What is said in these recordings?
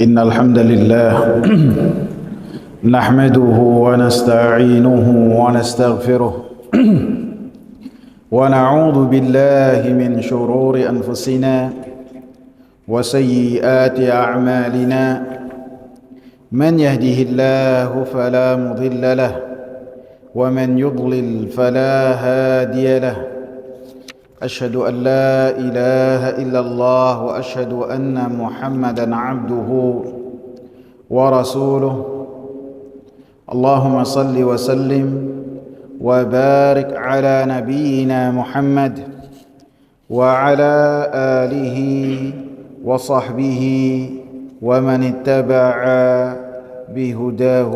إن الحمد لله نحمده ونستعينه ونستغفره ونعوذ بالله من شرور أنفسنا وسيئات أعمالنا من يهده الله فلا مضل له ومن يضلل فلا هادي له أشهد أن لا إله إلا الله وأشهد أن محمدا عبده ورسوله اللهم صل وسلم وبارك على نبينا محمد وعلى آله وصحبه ومن اتبع بهداه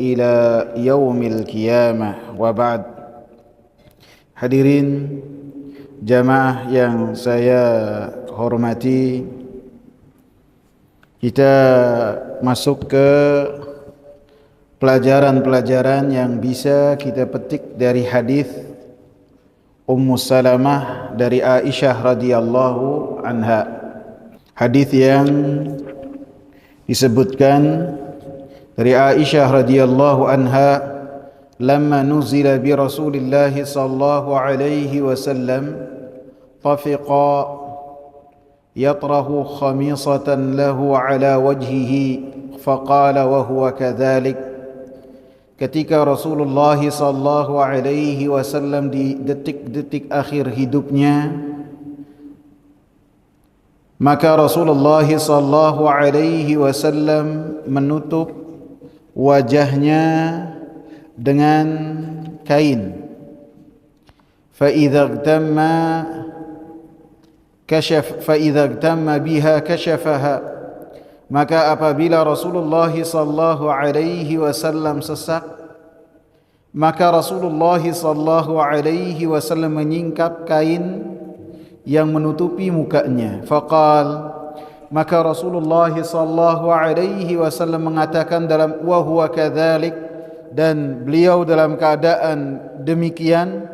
إلى يوم القيامة وبعد. Hadirin jamaah yang saya hormati, kita masuk ke pelajaran-pelajaran yang bisa kita petik dari hadis Ummu Salamah dari Aisyah radhiyallahu anha. Hadis yang disebutkan dari Aisyah radhiyallahu anha, لما نزل برسول الله صلى الله عليه وسلم طفق يطرح خميصة له على وجهه فقال وهو كذلك. Ketika Rasulullah sallallahu alaihi wasallam di detik-detik akhir hidupnya, maka Rasulullah sallallahu alaihi wasallam menutup wajahnya dengan kain. فإذا اغتم بها كشفها. Maka apabila Rasulullah sallallahu alaihi wasallam sesak, maka Rasulullah sallallahu alaihi wasallam menyingkap kain yang menutupi mukanya. Faqal, maka Rasulullah sallallahu alaihi wasallam mengatakan dalam wa huwa kadzalik, dan beliau dalam keadaan demikian,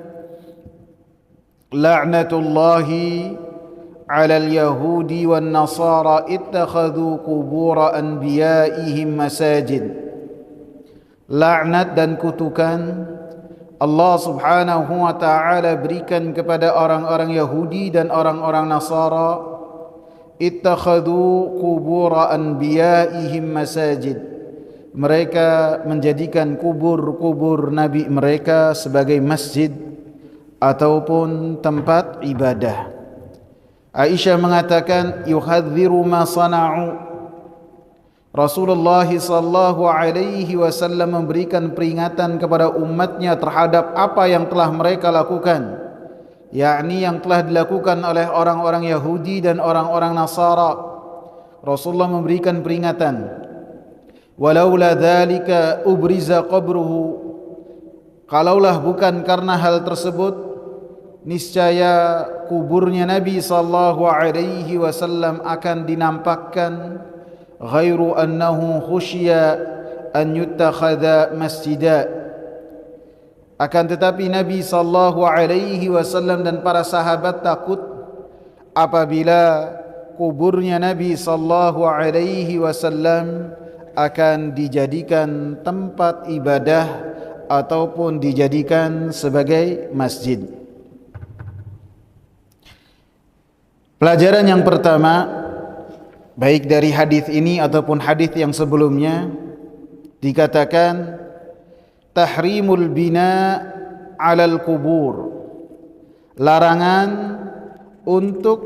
la'natullahi 'alal yahudi wan nasara ittakhadhu qubur anbiya'ihim masajid. Laknat dan kutukan Allah Subhanahu wa taala berikan kepada orang-orang Yahudi dan orang-orang Nasara, ittakhadhu qubur anbiya'ihim masajid. Mereka menjadikan kubur-kubur nabi mereka sebagai masjid ataupun tempat ibadah. Aisyah mengatakan, yuhadziru ma sana'u. Rasulullah sallallahu alaihi wasallam memberikan peringatan kepada umatnya terhadap apa yang telah mereka lakukan, yakni yang telah dilakukan oleh orang-orang Yahudi dan orang-orang Nasara. Rasulullah memberikan peringatan, walaula dzalika ubriza qabruhu. Kalaulah bukan karena hal tersebut, niscaya kuburnya Nabi sallallahu alaihi wasallam akan dinampakkan, ghairu annahu khusyiya an yuttakhadha masjida. Akan tetapi Nabi sallallahu alaihi wasallam dan para sahabat takut apabila kuburnya Nabi sallallahu alaihi wasallam akan dijadikan tempat ibadah ataupun dijadikan sebagai masjid. Pelajaran yang pertama, baik dari hadis ini ataupun hadis yang sebelumnya, dikatakan tahrimul bina 'alal qubur. Larangan untuk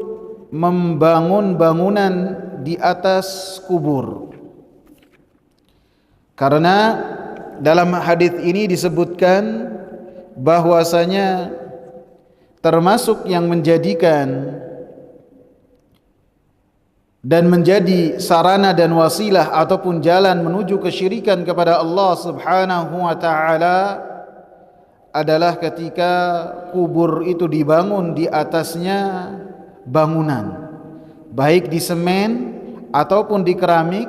membangun bangunan di atas kubur. Karena dalam hadis ini disebutkan bahwasanya termasuk yang menjadikan dan menjadi sarana dan wasilah ataupun jalan menuju kesyirikan kepada Allah Subhanahu wa taala adalah ketika kubur itu dibangun di atasnya bangunan, baik di semen ataupun di keramik,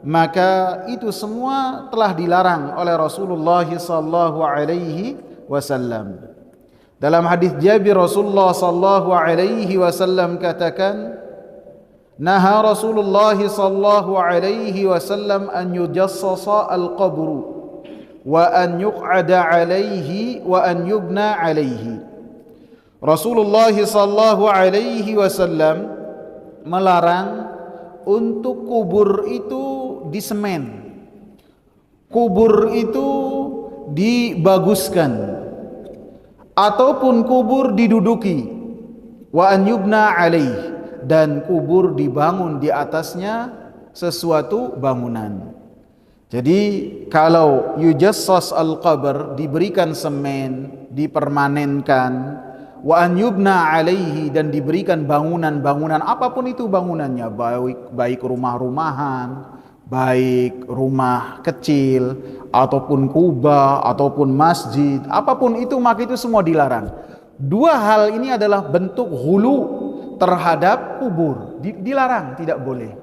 maka itu semua telah dilarang oleh Rasulullah sallallahu alaihi wasallam. Dalam hadis Jabir, Rasulullah sallallahu alaihi wasallam katakan, naha Rasulullah sallallahu alaihi wasallam an yujassasa al-qabru wa an yuq'ada alaihi wa an yubna alaihi. Rasulullah sallallahu alaihi wasallam melarang untuk kubur itu disemen, kubur itu dibaguskan, ataupun kubur diduduki, wa an yubna alaih, dan kubur dibangun di atasnya sesuatu bangunan. Jadi kalau yujassas al-qabr, diberikan semen, dipermanenkan, wa an yubna alaihi, dan diberikan bangunan-bangunan, apapun itu bangunannya, baik rumah-rumahan, baik rumah kecil, ataupun kubah, ataupun masjid, apapun itu, maka itu semua dilarang. Dua hal ini adalah bentuk hulu terhadap kubur, dilarang, tidak boleh.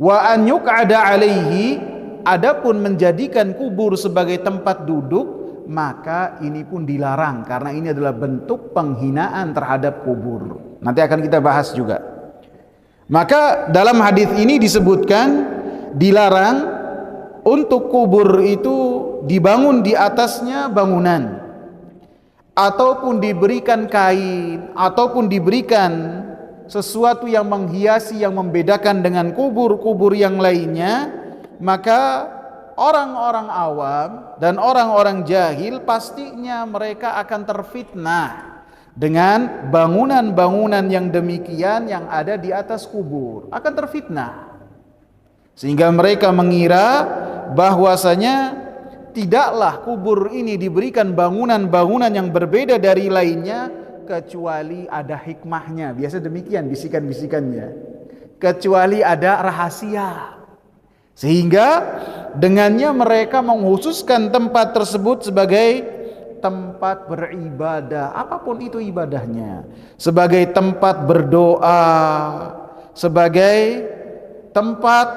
Wa an yuq'ada alaihi, adapun menjadikan kubur sebagai tempat duduk, maka ini pun dilarang, karena ini adalah bentuk penghinaan terhadap kubur. Nanti akan kita bahas juga. Maka dalam hadis ini disebutkan dilarang untuk kubur itu dibangun di atasnya bangunan, ataupun diberikan kain, ataupun diberikan sesuatu yang menghiasi, yang membedakan dengan kubur-kubur yang lainnya. Maka orang-orang awam dan orang-orang jahil pastinya mereka akan terfitnah dengan bangunan-bangunan yang demikian yang ada di atas kubur, akan terfitnah, sehingga mereka mengira bahwasanya tidaklah kubur ini diberikan bangunan-bangunan yang berbeda dari lainnya kecuali ada hikmahnya. Biasa demikian bisikan-bisikannya, kecuali ada rahasia, sehingga dengannya mereka menghususkan tempat tersebut sebagai tempat beribadah, apapun itu ibadahnya, sebagai tempat berdoa, sebagai tempat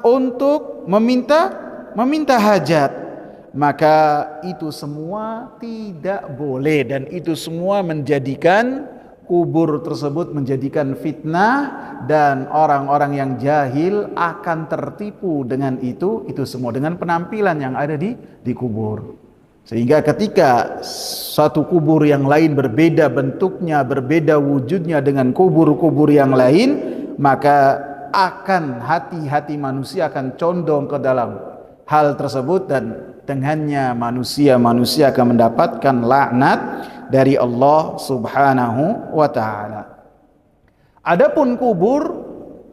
untuk meminta hajat. Maka itu semua tidak boleh, dan itu semua menjadikan kubur tersebut menjadikan fitnah, dan orang-orang yang jahil akan tertipu dengan itu semua, dengan penampilan yang ada di kubur. Sehingga ketika satu kubur yang lain berbeda bentuknya, berbeda wujudnya dengan kubur-kubur yang lain, maka akan hati-hati manusia akan condong ke dalam hal tersebut, dan dengannya manusia akan mendapatkan laknat dari Allah Subhanahu wa taala. Adapun kubur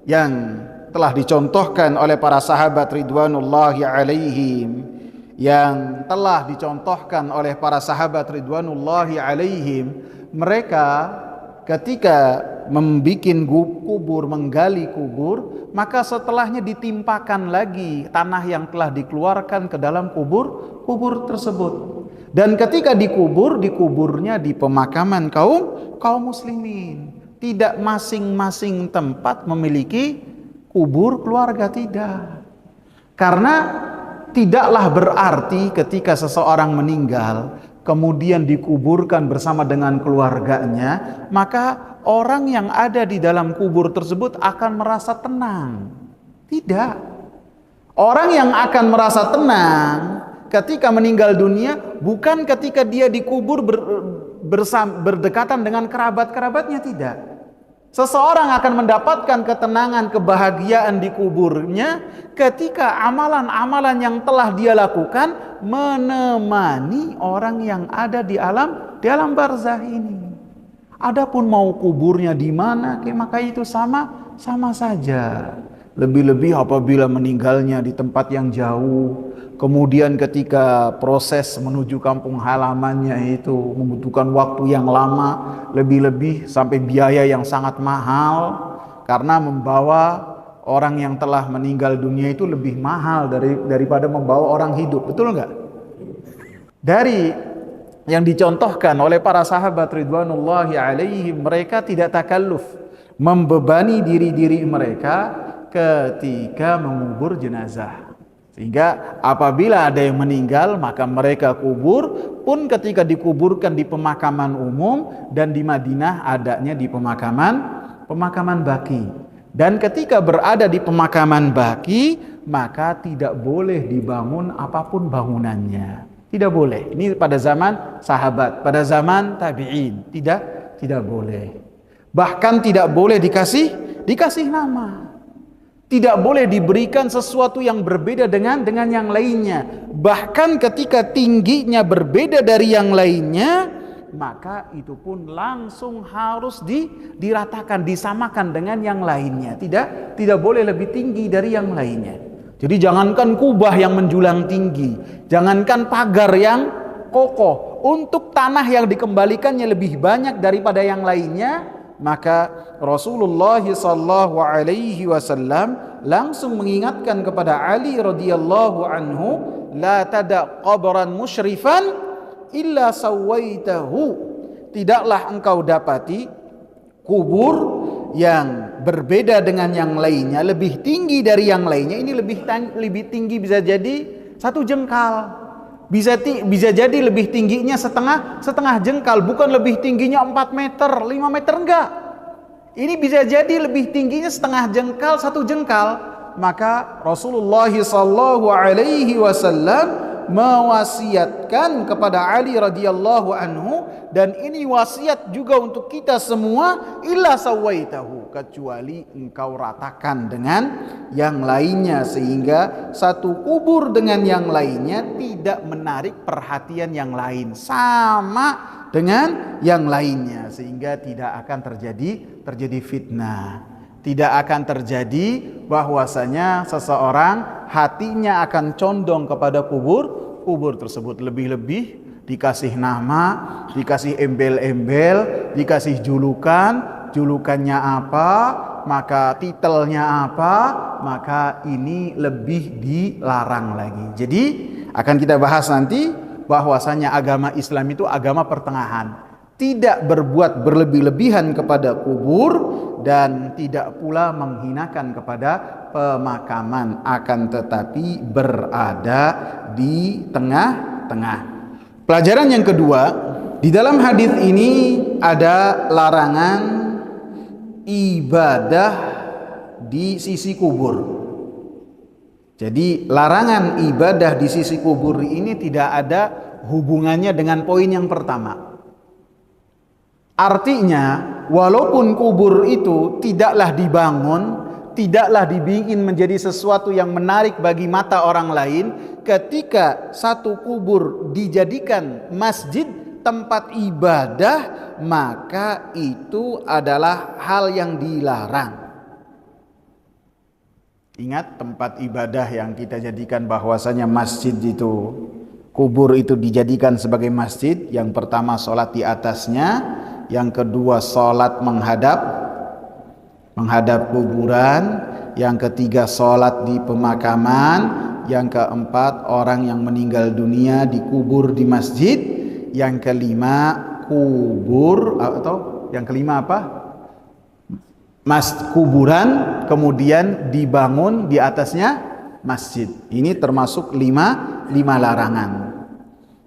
yang telah dicontohkan oleh para sahabat ridwanullahi alaihim, yang telah dicontohkan oleh para sahabat ridwanullahi alaihim, mereka ketika membuat kubur, menggali kubur, maka setelahnya ditimpakan lagi tanah yang telah dikeluarkan ke dalam kubur tersebut. Dan ketika dikuburnya di pemakaman kaum muslimin. Tidak masing-masing tempat memiliki kubur keluarga, tidak. Karena tidaklah berarti ketika seseorang meninggal kemudian dikuburkan bersama dengan keluarganya, maka orang yang ada di dalam kubur tersebut akan merasa tenang. Tidak. Orang yang akan merasa tenang ketika meninggal dunia bukan ketika dia dikubur berdekatan dengan kerabat-kerabatnya, tidak. Seseorang akan mendapatkan ketenangan, kebahagiaan di kuburnya ketika amalan-amalan yang telah dia lakukan menemani orang yang ada di alam barzah ini. Adapun mau kuburnya di mana, maka itu sama saja. Lebih-lebih apabila meninggalnya di tempat yang jauh, kemudian ketika proses menuju kampung halamannya itu membutuhkan waktu yang lama, lebih-lebih sampai biaya yang sangat mahal, karena membawa orang yang telah meninggal dunia itu lebih mahal daripada membawa orang hidup. Betul enggak? Dari yang dicontohkan oleh para sahabat ridwanullahi alaihim, mereka tidak takalluf, membebani diri mereka ketika mengubur jenazah. Sehingga apabila ada yang meninggal, maka mereka kubur, pun ketika dikuburkan di pemakaman umum, dan di Madinah adanya di pemakaman baki. Dan ketika berada di pemakaman baki, maka tidak boleh dibangun apapun bangunannya. Tidak boleh. Ini pada zaman sahabat, pada zaman tabi'in, tidak boleh. Bahkan tidak boleh dikasih nama. Tidak boleh diberikan sesuatu yang berbeda dengan yang lainnya. Bahkan ketika tingginya berbeda dari yang lainnya, maka itu pun langsung harus diratakan, disamakan dengan yang lainnya. Tidak boleh lebih tinggi dari yang lainnya. Jadi jangankan kubah yang menjulang tinggi, jangankan pagar yang kokoh, untuk tanah yang dikembalikannya lebih banyak daripada yang lainnya, maka Rasulullah sallallahu alaihi wasallam langsung mengingatkan kepada Ali radhiyallahu anhu, la tada' qabran musyrifan illa sawaitahu. Tidaklah engkau dapati kubur yang berbeda dengan yang lainnya, lebih tinggi dari yang lainnya. Ini lebih tinggi bisa jadi 1 jengkal, bisa jadi lebih tingginya setengah jengkal, bukan lebih tingginya 4 meter 5 meter, enggak. Ini bisa jadi lebih tingginya setengah jengkal 1 jengkal. Maka Rasulullah sallallahu alaihi wasallam mewasiatkan kepada Ali radhiyallahu anhu, dan ini wasiat juga untuk kita semua, illa sawaitahu, kecuali engkau ratakan dengan yang lainnya, sehingga satu kubur dengan yang lainnya tidak menarik perhatian yang lain, sama dengan yang lainnya, sehingga tidak akan terjadi fitnah. Tidak akan terjadi bahwasanya seseorang hatinya akan condong kepada kubur tersebut. Lebih-lebih dikasih nama, dikasih embel-embel, dikasih julukannya apa, maka titelnya apa, maka ini lebih dilarang lagi. Jadi akan kita bahas nanti bahwasanya agama Islam itu agama pertengahan. Tidak berbuat berlebih-lebihan kepada kubur dan tidak pula menghinakan kepada pemakaman, akan tetapi berada di tengah-tengah. Pelajaran yang kedua, di dalam hadis ini ada larangan ibadah di sisi kubur. Jadi larangan ibadah di sisi kubur ini tidak ada hubungannya dengan poin yang pertama. Artinya, walaupun kubur itu tidaklah dibangun, tidaklah dibikin menjadi sesuatu yang menarik bagi mata orang lain, ketika satu kubur dijadikan masjid, tempat ibadah, maka itu adalah hal yang dilarang. Ingat, tempat ibadah yang kita jadikan bahwasanya masjid itu, kubur itu dijadikan sebagai masjid. Yang pertama sholat di atasnya, yang kedua sholat menghadap kuburan, yang ketiga sholat di pemakaman, yang keempat orang yang meninggal dunia dikubur di masjid, yang kelima kubur, atau yang kelima apa? Kuburan kemudian dibangun di atasnya masjid. Ini termasuk lima larangan.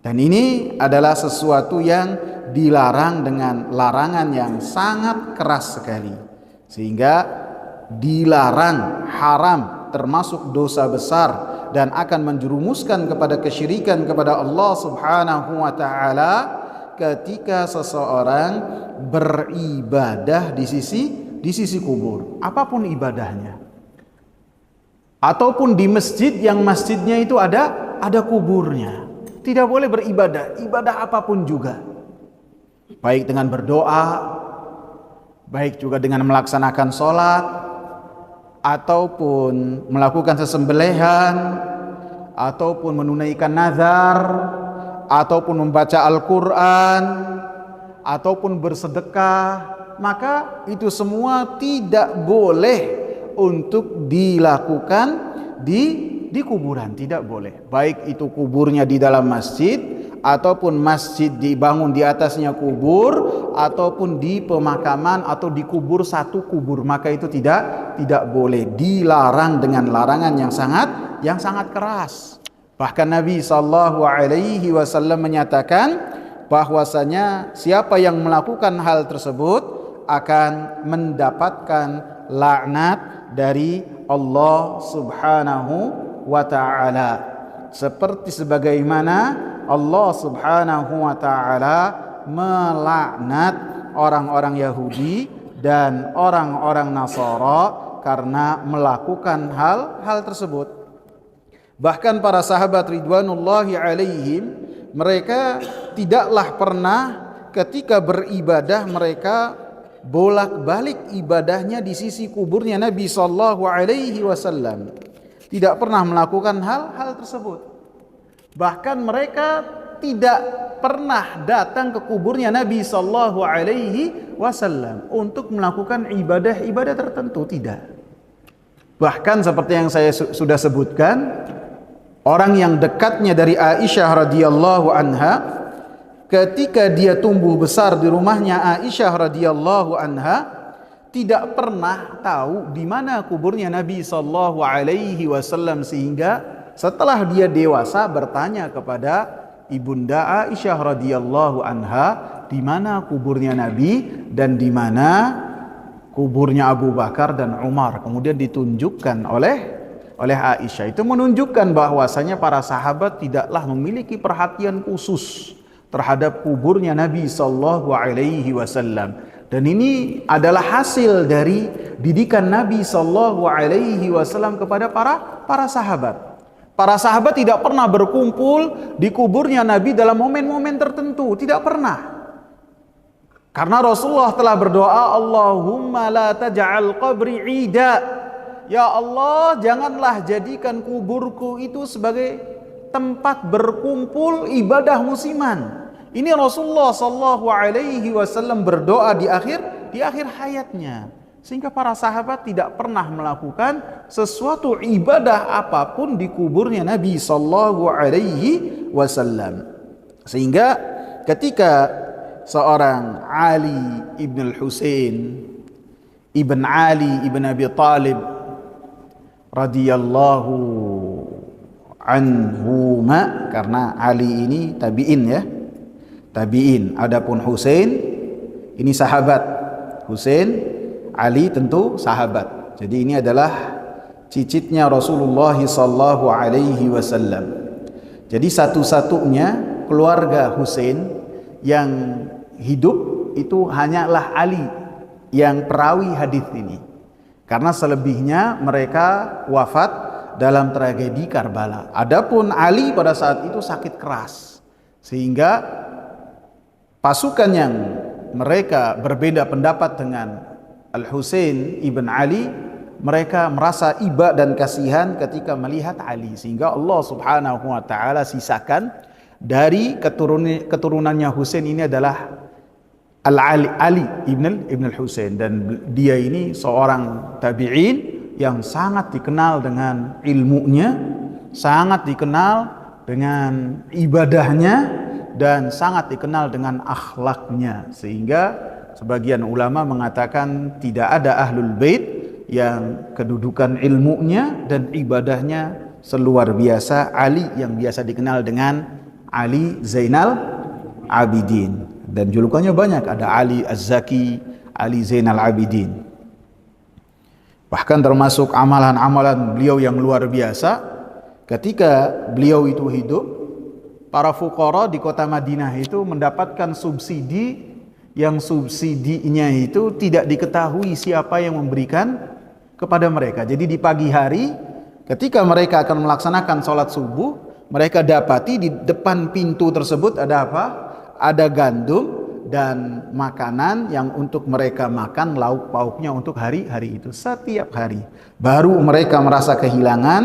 Dan ini adalah sesuatu yang dilarang dengan larangan yang sangat keras sekali, sehingga dilarang, haram, termasuk dosa besar, dan akan menjerumuskan kepada kesyirikan kepada Allah Subhanahu wa taala ketika seseorang beribadah di sisi kubur, apapun ibadahnya, ataupun di masjid yang masjidnya itu ada kuburnya. Tidak boleh ibadah apapun juga, baik dengan berdoa, baik juga dengan melaksanakan sholat, ataupun melakukan sesembelihan, ataupun menunaikan nazar, ataupun membaca Al-Quran, ataupun bersedekah. Maka itu semua tidak boleh untuk dilakukan di kuburan, tidak boleh. Baik itu kuburnya di dalam masjid, ataupun masjid dibangun di atasnya kubur, ataupun di pemakaman atau dikubur satu kubur, maka itu tidak boleh, dilarang dengan larangan yang sangat keras. Bahkan Nabi sallallahu alaihi wasallam menyatakan bahwasanya siapa yang melakukan hal tersebut akan mendapatkan laknat dari Allah Subhanahu wa ta'ala, seperti sebagaimana Allah Subhanahu wa ta'ala melaknat orang-orang Yahudi dan orang-orang Nasara karena melakukan hal-hal tersebut. Bahkan para sahabat ridwanullahi alaihim, mereka tidaklah pernah ketika beribadah mereka bolak-balik ibadahnya di sisi kuburnya Nabi sallallahu alaihi wasallam. Tidak pernah melakukan hal-hal tersebut. Bahkan mereka tidak pernah datang ke kuburnya Nabi sallallahu alaihi wasallam untuk melakukan ibadah-ibadah tertentu, tidak. Bahkan seperti yang saya sudah sebutkan, orang yang dekatnya dari Aisyah radhiyallahu anha, ketika dia tumbuh besar di rumahnya Aisyah radhiyallahu anha, tidak pernah tahu di mana kuburnya Nabi sallallahu alaihi wasallam, sehingga setelah dia dewasa bertanya kepada ibunda Aisyah radhiyallahu anha, di mana kuburnya Nabi dan di mana kuburnya Abu Bakar dan Umar. Kemudian ditunjukkan oleh Aisyah. Itu menunjukkan bahwasanya para sahabat tidaklah memiliki perhatian khusus terhadap kuburnya Nabi sallallahu alaihi wasallam. Dan ini adalah hasil dari didikan Nabi sallallahu alaihi wasallam kepada para sahabat. Para sahabat tidak pernah berkumpul di kuburnya Nabi dalam momen-momen tertentu, tidak pernah. Karena Rasulullah telah berdoa, Allahumma la taj'al qabri 'ida. Ya Allah, janganlah jadikan kuburku itu sebagai tempat berkumpul ibadah musiman. Ini Rasulullah sallallahu alaihi wasallam berdoa di akhir hayatnya. Sehingga para sahabat tidak pernah melakukan sesuatu ibadah apapun di kuburnya Nabi sallallahu alaihi wasallam. Sehingga ketika seorang Ali ibn al-Husain ibn Ali ibn Abi Talib radhiyallahu anhuma, karena Ali ini tabi'in ya, tabi'in. Adapun Husain ini sahabat. Husain, Ali tentu sahabat. Jadi ini adalah cicitnya Rasulullah sallallahu alaihi wasallam. Jadi satu-satunya keluarga Husain yang hidup itu hanyalah Ali yang perawi hadis ini. Karena selebihnya mereka wafat dalam tragedi Karbala. Adapun Ali pada saat itu sakit keras, sehingga pasukan yang mereka berbeda pendapat dengan Al-Husain ibn Ali, mereka merasa iba dan kasihan ketika melihat Ali, sehingga Allah Subhanahu wa taala sisakan dari keturunannya Husain ini adalah Ali ibn al-Husain, dan dia ini seorang tabi'in yang sangat dikenal dengan ilmunya, sangat dikenal dengan ibadahnya, dan sangat dikenal dengan akhlaknya, sehingga sebagian ulama mengatakan tidak ada ahlul bait yang kedudukan ilmunya dan ibadahnya seluar biasa Ali, yang biasa dikenal dengan Ali Zainal Abidin, dan julukannya banyak, ada Ali Az-Zaki, Ali Zainal Abidin. Bahkan termasuk amalan-amalan beliau yang luar biasa, ketika beliau itu hidup, para fuqara di kota Madinah itu mendapatkan subsidi, yang subsidinya itu tidak diketahui siapa yang memberikan kepada mereka. Jadi di pagi hari ketika mereka akan melaksanakan sholat subuh, mereka dapati di depan pintu tersebut ada apa? Ada gandum dan makanan yang untuk mereka makan, lauk pauknya untuk hari-hari itu, setiap hari. Baru mereka merasa kehilangan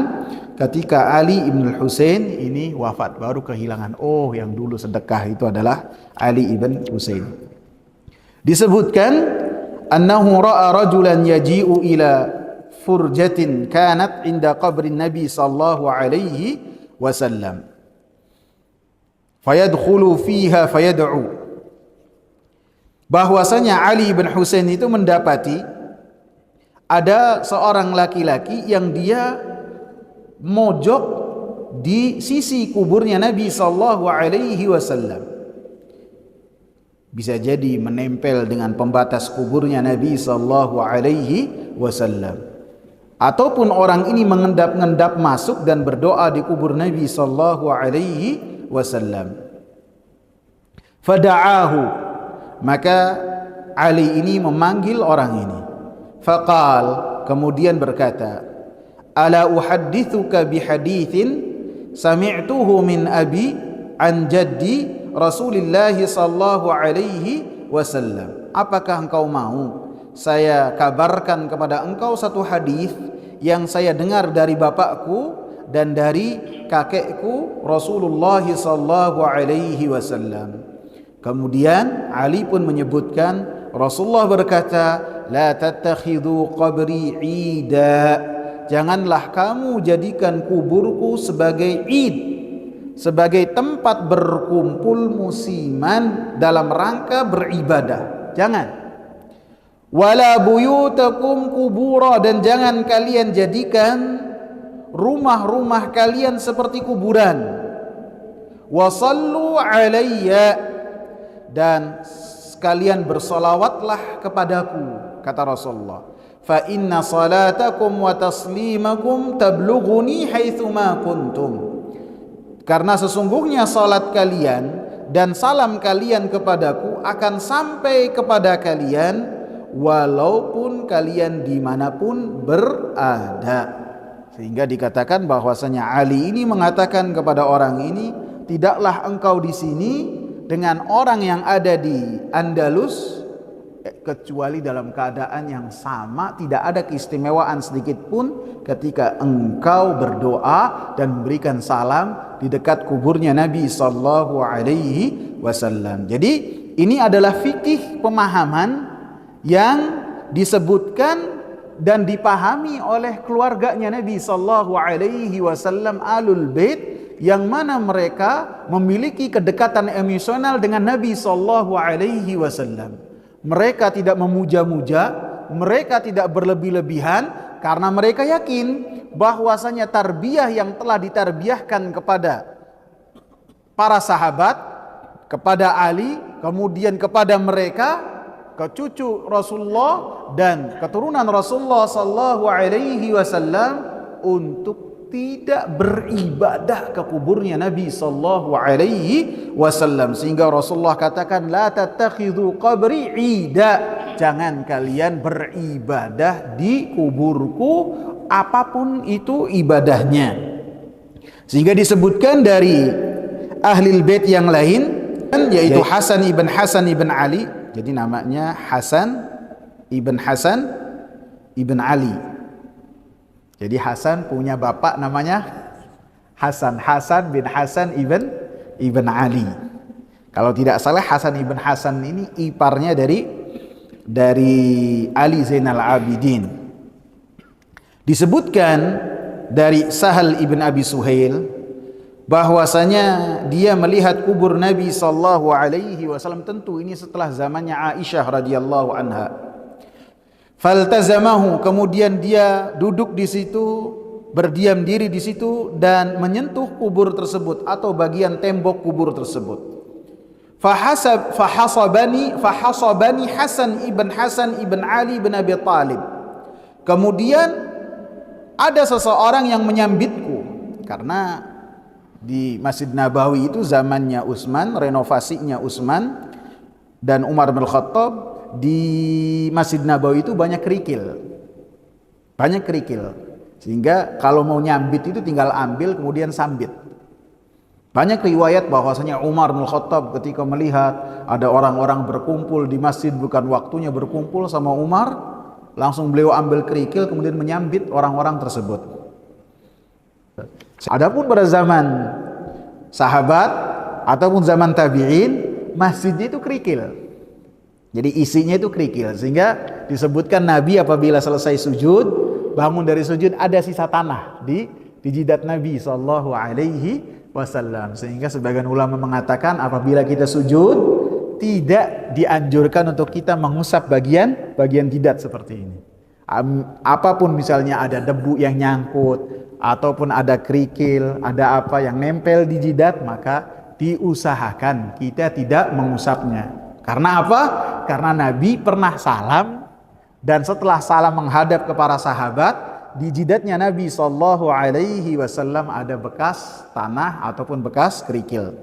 ketika Ali ibn al-Husain ini wafat, baru kehilangan, oh yang dulu sedekah itu adalah Ali ibn Husain. Disebutkan annahu ra'a rajulan yaji'u ila furjatin kanat inda qabrin Nabi sallallahu alaihi wasallam fayadkhulu fiha fayad'u. Bahwasanya Ali bin Husain itu mendapati ada seorang laki-laki yang dia mojok di sisi kuburnya Nabi sallallahu alaihi wasallam. Bisa jadi menempel dengan pembatas kuburnya Nabi sallallahu alaihi wasallam. Ataupun orang ini mengendap-endap masuk dan berdoa di kubur Nabi sallallahu alaihi wasallam. Fada'ahu, maka Ali ini memanggil orang ini. Faqal, kemudian berkata, ala uhaddithuka bihadithin sami'tuhu min abi an jaddi Rasulillah sallallahu alaihi wasallam. Apakah engkau mau saya kabarkan kepada engkau satu hadis yang saya dengar dari bapakku dan dari kakekku Rasulullah sallallahu alaihi wasallam. Kemudian Ali pun menyebutkan, Rasulullah berkata, la tattakhidhu qabri ida, janganlah kamu jadikan kuburku sebagai id, sebagai tempat berkumpul musiman dalam rangka beribadah. Jangan. Wala buyutakum kubura, dan jangan kalian jadikan rumah-rumah kalian seperti kuburan. Wasallu alayya, dan sekalian bersalawatlah kepadaku, kata Rasulullah. Fa inna salatakum wa taslimakum tablughuni haitsuma kuntum, karena sesungguhnya salat kalian dan salam kalian kepadaku akan sampai kepada kalian walaupun kalian dimanapun berada. Sehingga dikatakan bahwasanya Ali ini mengatakan kepada orang ini, tidaklah engkau di sini dengan orang yang ada di Andalus kecuali dalam keadaan yang sama, tidak ada keistimewaan sedikit pun ketika engkau berdoa dan memberikan salam di dekat kuburnya Nabi sallallahu alaihi wasallam. Jadi ini adalah fikih pemahaman yang disebutkan dan dipahami oleh keluarganya Nabi sallallahu alaihi wasallam, Ahlul Bait, yang mana mereka memiliki kedekatan emosional dengan Nabi sallallahu alaihi wasallam. Mereka tidak memuja-muja, mereka tidak berlebih-lebihan, karena mereka yakin bahwasanya tarbiyah yang telah ditarbiyahkan kepada para sahabat, kepada Ali, kemudian kepada mereka, ke cucu Rasulullah dan keturunan Rasulullah sallallahu alaihi wasallam, untuk tidak beribadah ke kuburnya Nabi sallallahu alaihi wasallam. Sehingga Rasulullah katakan, la tattakhidhu qabri ida, jangan kalian beribadah di kuburku apapun itu ibadahnya. Sehingga disebutkan dari Ahlul Bait yang lain, yaitu Hasan ibn Ali. Jadi namanya Hasan ibn Ali. Jadi Hasan punya bapak namanya Hasan bin Hasan ibn Ali. Kalau tidak salah Hasan ibn Hasan ini iparnya dari Ali Zainal Abidin. Disebutkan dari Sahal ibn Abi Suhail bahwasanya dia melihat kubur Nabi sallallahu alaihi wasallam, tentu ini setelah zamannya Aisyah radhiyallahu anha. Faltazamahu, kemudian dia duduk di situ, berdiam diri di situ dan menyentuh kubur tersebut atau bagian tembok kubur tersebut. Fahasabani Hasan ibn Ali bin Abi Talib. Kemudian ada seseorang yang menyambitku, karena di Masjid Nabawi itu zamannya Utsman, renovasinya Utsman dan Umar bin Khattab, di Masjid Nabawi itu banyak kerikil, sehingga kalau mau nyambit itu tinggal ambil kemudian sambit. Banyak riwayat bahwasanya Umar bin Khattab ketika melihat ada orang-orang berkumpul di masjid, bukan waktunya berkumpul sama Umar, langsung beliau ambil kerikil kemudian menyambit orang-orang tersebut. Adapun pada zaman sahabat ataupun zaman tabi'in, masjidnya itu kerikil. Jadi isinya itu kerikil, sehingga disebutkan Nabi apabila selesai sujud, bangun dari sujud ada sisa tanah di jidat Nabi sallallahu alaihi wasallam. Sehingga sebagian ulama mengatakan apabila kita sujud tidak dianjurkan untuk kita mengusap bagian jidat seperti ini. Apapun misalnya ada debu yang nyangkut ataupun ada kerikil, ada apa yang nempel di jidat, maka diusahakan kita tidak mengusapnya. Karena apa? Karena Nabi pernah salam Dan setelah salam menghadap ke para sahabat, di jidatnya Nabi sallallahu alaihi wasallam ada bekas tanah ataupun bekas kerikil.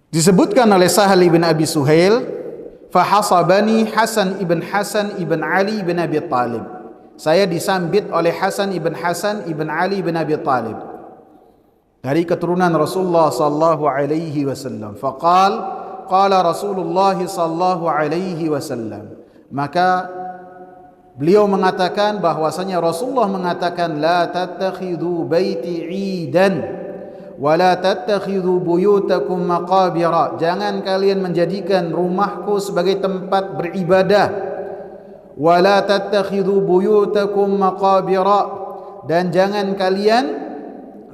Disebutkan oleh Sahal bin Abi Suhail, fahasabani Hasan ibn Ali bin Abi Talib. Saya disambit oleh Hasan ibn Ali bin Abi Talib dari keturunan Rasulullah sallallahu alaihi wasallam. Qala Rasulullah sallallahu alaihi wasallam. Maka beliau mengatakan bahwasanya Rasulullah mengatakan, la tattakhidhu baiti 'idan wa la tattakhidhu buyutakum maqabira. Jangan kalian menjadikan rumahku sebagai tempat beribadah. Wa la tattakhidhu buyutakum maqabira, dan jangan kalian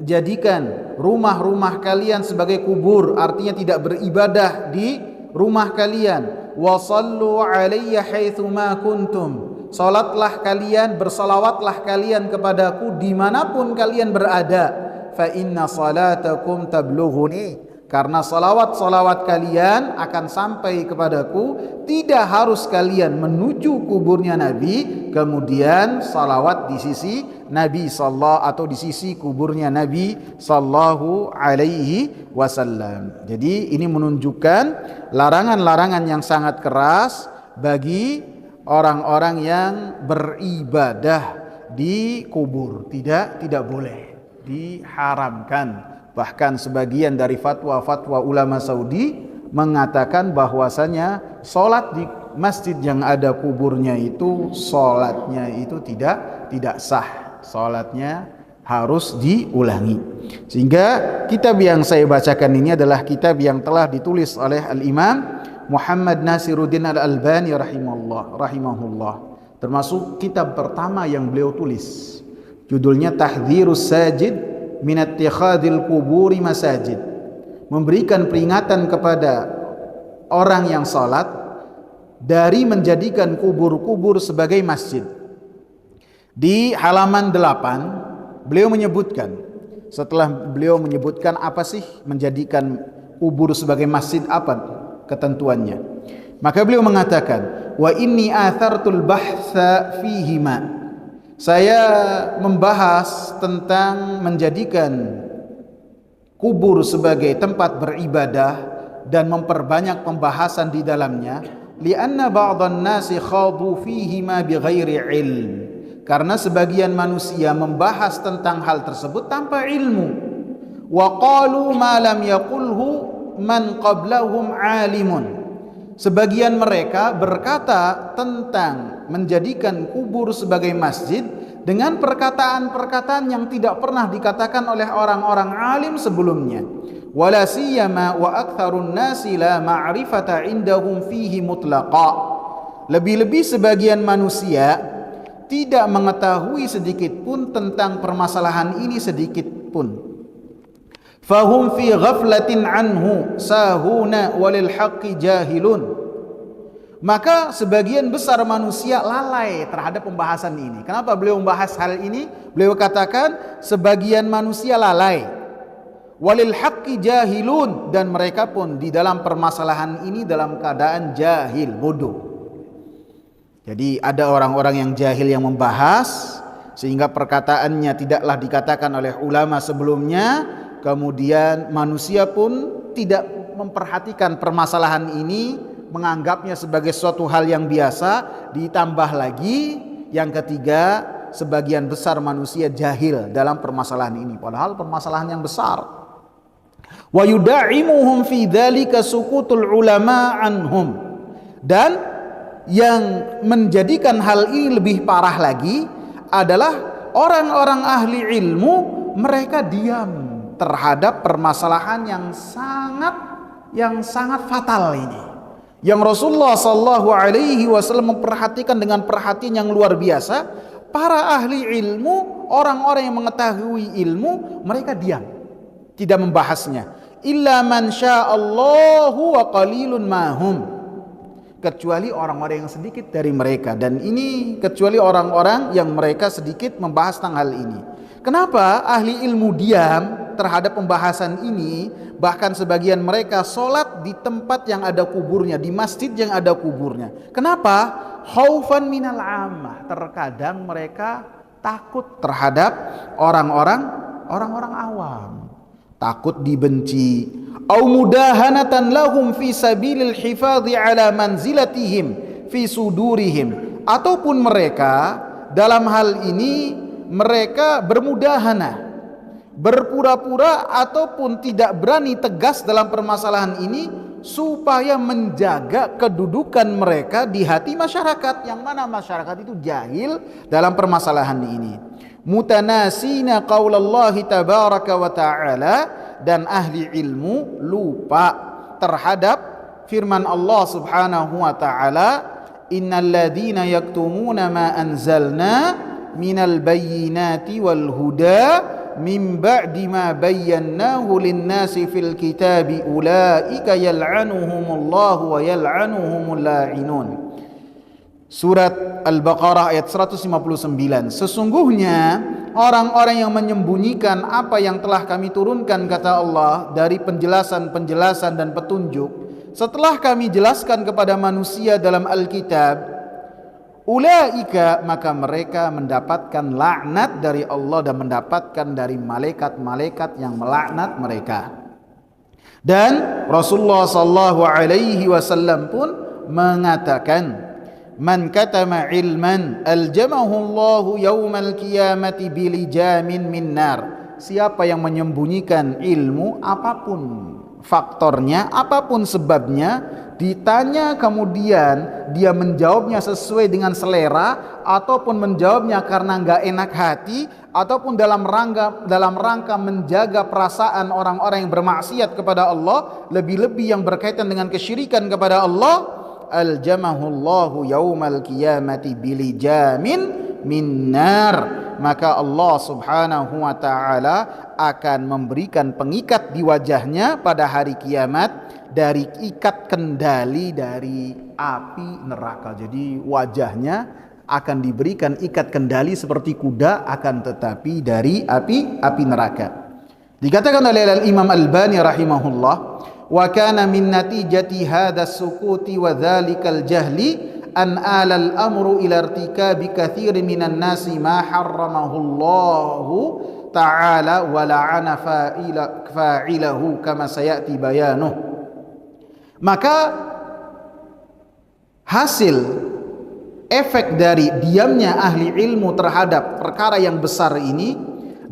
jadikan rumah-rumah kalian sebagai kubur, artinya tidak beribadah di rumah kalian. Wa sallu alayya haitsu ma kuntum. Salatlah kalian, bersalawatlah kalian kepadaku dimanapun kalian berada. Fa inna salatakum tablughuni. Karena salawat-salawat kalian akan sampai kepadaku. Tidak harus kalian menuju kuburnya Nabi, kemudian salawat di sisi Nabi sallallahu atau di sisi kuburnya Nabi sallallahu alaihi wasallam. Jadi ini menunjukkan larangan-larangan yang sangat keras bagi orang-orang yang beribadah di kubur. Tidak boleh, diharamkan. Bahkan sebagian dari fatwa-fatwa ulama Saudi mengatakan bahwasanya solat di masjid yang ada kuburnya itu solatnya itu tidak sah. Solatnya harus diulangi. Sehingga kitab yang saya bacakan ini adalah kitab yang telah ditulis oleh Al-Imam Muhammad Nasiruddin Al-Albani rahimahullah. Termasuk kitab pertama yang beliau tulis. Judulnya Tahdhirus Sajid min ittikhadil quburi masajid. Memberikan peringatan kepada orang yang salat dari menjadikan kubur-kubur sebagai masjid. Di halaman 8 beliau menyebutkan, setelah beliau menyebutkan apa sih menjadikan kubur sebagai masjid, apa ketentuannya, maka beliau mengatakan, wa inni athartul bahtha fihima. Saya membahas tentang menjadikan kubur sebagai tempat beribadah dan memperbanyak pembahasan di dalamnya, lianna ba'dhan nasi khadu fihima bighairi ilm. Karena sebagian manusia membahas tentang hal tersebut tanpa ilmu. Wa qalu ma lam yaqulhu man qablahum alimun. Sebagian mereka berkata tentang menjadikan kubur sebagai masjid dengan perkataan-perkataan yang tidak pernah dikatakan oleh orang-orang alim sebelumnya. Wala siyama wa aktsarun nasi la ma'rifata indahum fihi mutlaqa. Lebih-lebih sebagian manusia tidak mengetahui sedikit pun tentang permasalahan ini sedikit pun. Fahum fi ghaflatin anhu sahuna walil haqqi jahilun. Maka sebagian besar manusia lalai terhadap pembahasan ini. Kenapa beliau membahas hal ini? Beliau katakan sebagian manusia lalai. Walil haqqi jahilun, dan mereka pun di dalam permasalahan ini dalam keadaan jahil, bodoh. Jadi ada orang-orang yang jahil yang membahas sehingga perkataannya tidaklah dikatakan oleh ulama sebelumnya. Kemudian manusia pun tidak memperhatikan permasalahan ini, menganggapnya sebagai suatu hal yang biasa. Ditambah lagi yang ketiga, sebagian besar manusia jahil dalam permasalahan ini, padahal permasalahan yang besar. Wa yuda'imuhum fi dzalika sukutul ulama anhum. Dan yang menjadikan hal ini lebih parah lagi adalah orang-orang ahli ilmu, mereka diam terhadap permasalahan yang sangat fatal ini, yang Rasulullah sallallahu alaihi wasallam memperhatikan dengan perhatian yang luar biasa. Para ahli ilmu, orang-orang yang mengetahui ilmu, mereka diam, tidak membahasnya. Illa man sya'allahu wa qalilun mahum. Kecuali orang-orang yang sedikit dari mereka, dan ini kecuali orang-orang yang mereka sedikit membahas tentang hal ini. Kenapa ahli ilmu diam? terhadap pembahasan ini, bahkan sebagian mereka sholat di tempat yang ada kuburnya, di masjid yang ada kuburnya. Kenapa? Khaufan minal ammah. Terkadang mereka takut terhadap orang-orang awam, takut dibenci. Au mudahanatan lahum fi sabilil hifadhi ala manzilatihim fi sudurihim. Ataupun mereka dalam hal ini mereka bermudahana, berpura-pura ataupun tidak berani tegas dalam permasalahan ini supaya menjaga kedudukan mereka di hati masyarakat, yang mana masyarakat itu jahil dalam permasalahan ini. Mutanasina qaulallahi tabaraka wa ta'ala, dan ahli ilmu lupa terhadap firman Allah subhanahu wa ta'ala, innal ladzina yaktumuna ma anzalna minal bayyinati wal huda min ba'di ma bayyanahu lin-nasi fil kitabi ulaika yal'anuhumullahu wa yal'anuhumul la'inun. Surat Al-Baqarah ayat 159. Sesungguhnya orang-orang yang menyembunyikan apa yang telah kami turunkan, kata Allah, dari penjelasan-penjelasan dan petunjuk setelah kami jelaskan kepada manusia dalam Alkitab, ulaika, maka mereka mendapatkan laknat dari Allah dan mendapatkan dari malaikat-malaikat yang melaknat mereka. Dan Rasulullah sallallahu alaihi wasallam pun mengatakan, man katama ilman aljamahu Allahu yaumal qiyamati bilijamin min nar. Siapa yang menyembunyikan ilmu, apapun faktornya, apapun sebabnya, ditanya kemudian dia menjawabnya sesuai dengan selera, ataupun menjawabnya karena nggak enak hati, ataupun dalam rangka menjaga perasaan orang-orang yang bermaksiat kepada Allah, lebih-lebih yang berkaitan dengan kesyirikan kepada Allah, aljamahullahu yaumal qiyamati bilijamin min nar. Maka Allah subhanahu wa ta'ala akan memberikan pengikat di wajahnya pada hari kiamat dari ikat kendali dari api neraka. Jadi wajahnya akan diberikan ikat kendali seperti kuda, akan tetapi dari api neraka. Dikatakan oleh Imam Albani rahimahullah, wa kana min natijati hadzal sukuti wa dzalikal jahli an alal amru ila irtikabi katsirin minan nasi ma harramahu Allahu ta'ala wa la'ana fa'ilahu kama sayati bayanuh. Maka hasil efek dari diamnya ahli ilmu terhadap perkara yang besar ini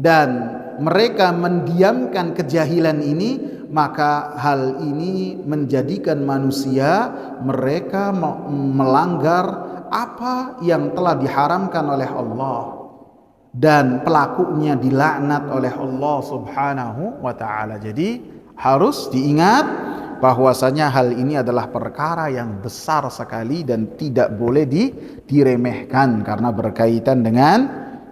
dan mereka mendiamkan kejahilan ini, maka hal ini menjadikan manusia mereka melanggar apa yang telah diharamkan oleh Allah, dan pelakunya dilaknat oleh Allah subhanahu wa ta'ala. Jadi harus diingat bahwasanya hal ini adalah perkara yang besar sekali dan tidak boleh diremehkan, karena berkaitan dengan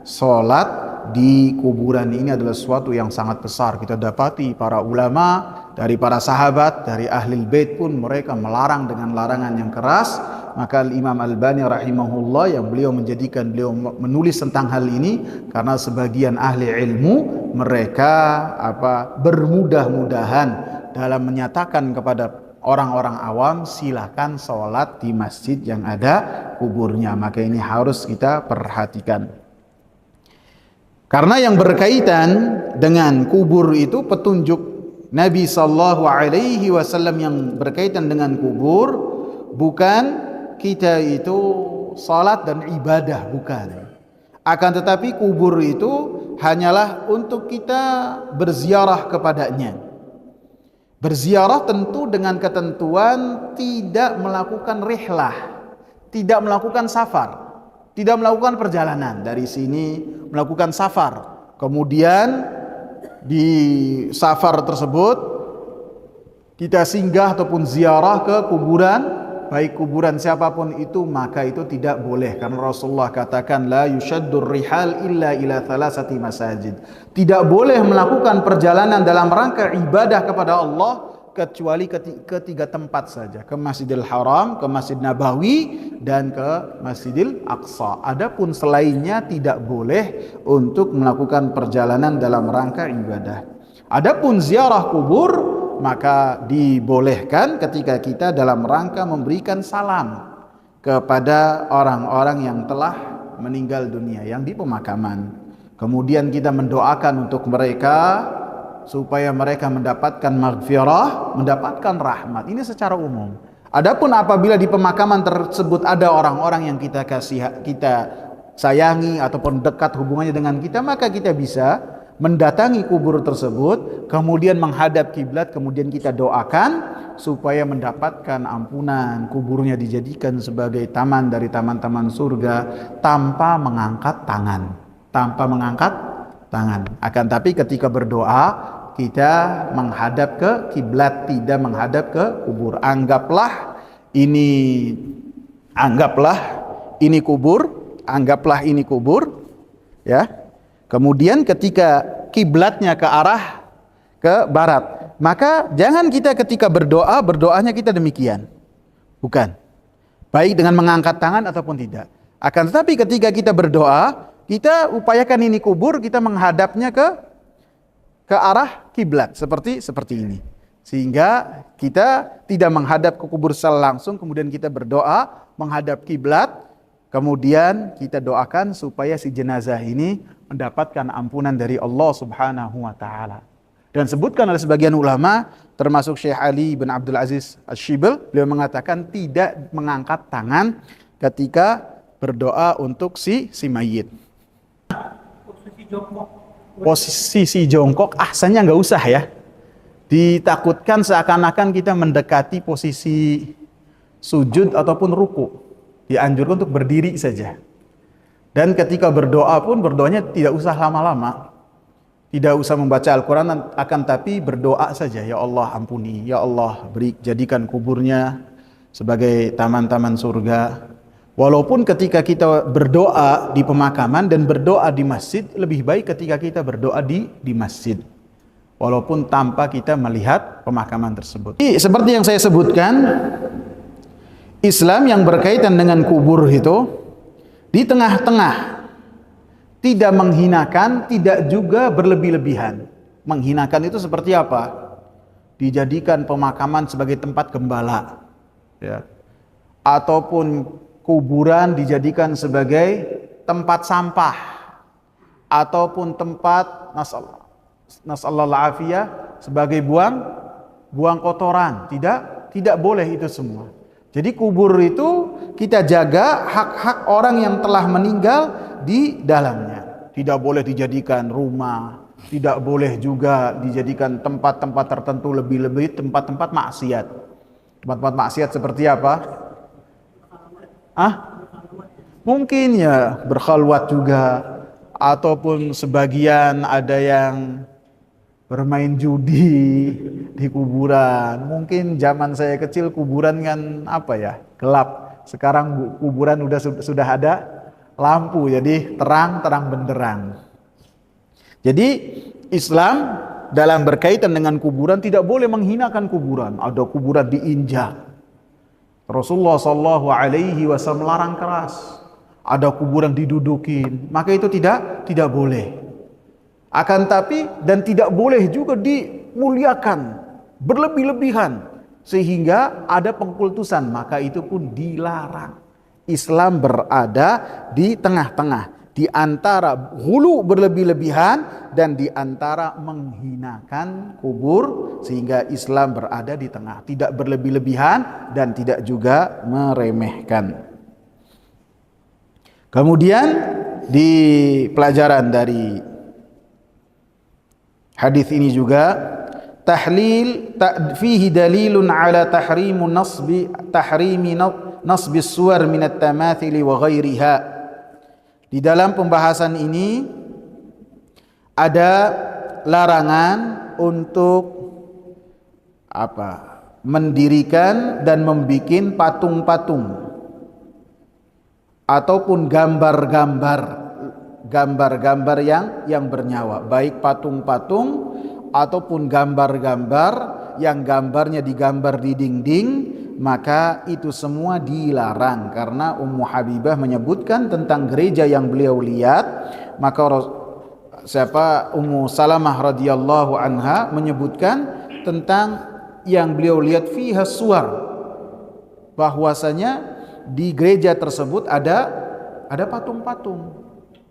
sholat di kuburan. Ini adalah sesuatu yang sangat besar. Kita dapati para ulama, dari para sahabat, dari ahli bait pun mereka melarang dengan larangan yang keras. Maka Imam Albani rahimahullah, yang beliau menulis tentang hal ini karena sebagian ahli ilmu mereka bermudah-mudahan dalam menyatakan kepada orang-orang awam, silakan sholat di masjid yang ada kuburnya. Maka ini harus kita perhatikan. Karena yang berkaitan dengan kubur itu petunjuk Nabi sallallahu alaihi wasallam yang berkaitan dengan kubur, bukan kita itu salat dan ibadah, bukan. Akan tetapi kubur itu hanyalah untuk kita berziarah kepadanya. Berziarah tentu dengan ketentuan tidak melakukan rihlah, tidak melakukan safar, tidak melakukan perjalanan dari sini melakukan safar, kemudian di safar tersebut kita singgah ataupun ziarah ke kuburan, baik kuburan siapapun itu, maka itu tidak boleh, karena Rasulullah katakan la yushaddur rihal illa ila thalathati masajid. Tidak boleh melakukan perjalanan dalam rangka ibadah kepada Allah kecuali ketiga tempat saja, ke Masjidil Haram, ke Masjid Nabawi, dan ke Masjidil Aqsa. Adapun selainnya tidak boleh untuk melakukan perjalanan dalam rangka ibadah. Adapun ziarah kubur maka dibolehkan ketika kita dalam rangka memberikan salam kepada orang-orang yang telah meninggal dunia yang di pemakaman. Kemudian kita mendoakan untuk mereka supaya mereka mendapatkan maghfirah, mendapatkan rahmat. Ini secara umum. Adapun apabila di pemakaman tersebut ada orang-orang yang kita sayangi ataupun dekat hubungannya dengan kita, maka kita bisa mendatangi kubur tersebut, kemudian menghadap kiblat, kemudian kita doakan supaya mendapatkan ampunan, kuburnya dijadikan sebagai taman dari taman-taman surga tanpa mengangkat tangan. Akan tapi ketika berdoa kita menghadap ke kiblat, tidak menghadap ke kubur. Anggaplah ini kubur, ya. Kemudian ketika kiblatnya ke arah ke barat, maka jangan kita ketika berdoanya kita demikian. Bukan. Baik dengan mengangkat tangan ataupun tidak. Akan tetapi ketika kita berdoa, kita upayakan ini kubur, kita menghadapnya ke arah kiblat seperti ini, sehingga kita tidak menghadap ke kubur secara langsung, kemudian kita berdoa menghadap kiblat, kemudian kita doakan supaya si jenazah ini mendapatkan ampunan dari Allah Subhanahu wa taala. Dan sebutkan oleh sebagian ulama termasuk Syekh Ali bin Abdul Aziz Asy-Syibl, beliau mengatakan tidak mengangkat tangan ketika berdoa untuk si mayit. Posisi jongkok ahsannya nggak usah ya, ditakutkan seakan-akan kita mendekati posisi sujud ataupun ruku. Dianjurkan untuk berdiri saja. Dan ketika berdoa pun berdoanya tidak usah lama-lama, tidak usah membaca Al-Quran, akan tapi berdoa saja. Ya Allah ampuni, ya Allah jadikan kuburnya sebagai taman-taman surga. Walaupun ketika kita berdoa di pemakaman dan berdoa di masjid, lebih baik ketika kita berdoa di masjid. Walaupun tanpa kita melihat pemakaman tersebut. Seperti yang saya sebutkan, Islam yang berkaitan dengan kubur itu di tengah-tengah, tidak menghinakan, tidak juga berlebih-lebihan. Menghinakan itu seperti apa? Dijadikan pemakaman sebagai tempat gembala, ya. Ataupun kuburan dijadikan sebagai tempat sampah ataupun tempat nasallahu afiyah sebagai buang kotoran. Tidak boleh itu semua. Jadi kubur itu kita jaga hak-hak orang yang telah meninggal di dalamnya. Tidak boleh dijadikan rumah, tidak boleh juga dijadikan tempat-tempat tertentu, lebih-lebih tempat-tempat maksiat. Tempat-tempat maksiat seperti apa? Mungkin ya berkhalwat juga, ataupun sebagian ada yang bermain judi di kuburan. Mungkin zaman saya kecil kuburan kan gelap. Sekarang kuburan sudah ada lampu, jadi terang benderang. Jadi Islam dalam berkaitan dengan kuburan tidak boleh menghinakan kuburan. Ada kuburan diinjak. Rasulullah sallallahu alaihi wasallam melarang keras. Ada kuburan didudukin, maka itu tidak boleh. Akan tapi dan tidak boleh juga dimuliakan berlebih-lebihan sehingga ada pengkultusan, maka itu pun dilarang. Islam berada di tengah-tengah, di antara hulu berlebih-lebihan dan di antara menghinakan kubur, sehingga Islam berada di tengah, tidak berlebih-lebihan dan tidak juga meremehkan. Kemudian di pelajaran dari hadis ini juga fihi dalilun ala tahrimi nasbi suwar min at-tamathili wa ghairiha. Di dalam pembahasan ini ada larangan untuk mendirikan dan membikin patung-patung ataupun gambar-gambar yang bernyawa, baik patung-patung ataupun gambar-gambar yang gambarnya digambar di dinding, maka itu semua dilarang. Karena Ummu Habibah menyebutkan tentang gereja yang beliau lihat, maka Ummu Salamah radhiyallahu anha menyebutkan tentang yang beliau lihat fiha suwar, bahwasanya di gereja tersebut ada patung-patung,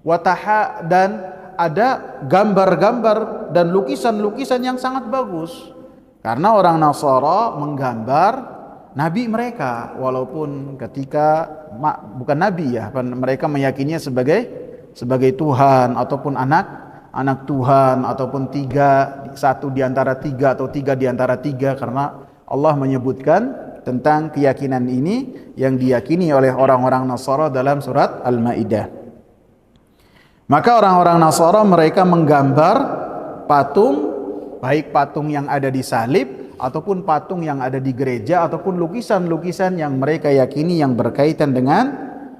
wataha, dan ada gambar-gambar dan lukisan-lukisan yang sangat bagus. Karena orang Nasara menggambar nabi mereka, walaupun ketika bukan nabi ya, mereka meyakininya sebagai Tuhan ataupun anak Tuhan, ataupun satu di antara tiga atau tiga di antara tiga, karena Allah menyebutkan tentang keyakinan ini yang diyakini oleh orang-orang Nasara dalam surat Al-Maidah. Maka orang-orang Nasara mereka menggambar patung, baik patung yang ada di salib ataupun patung yang ada di gereja, ataupun lukisan-lukisan yang mereka yakini yang berkaitan dengan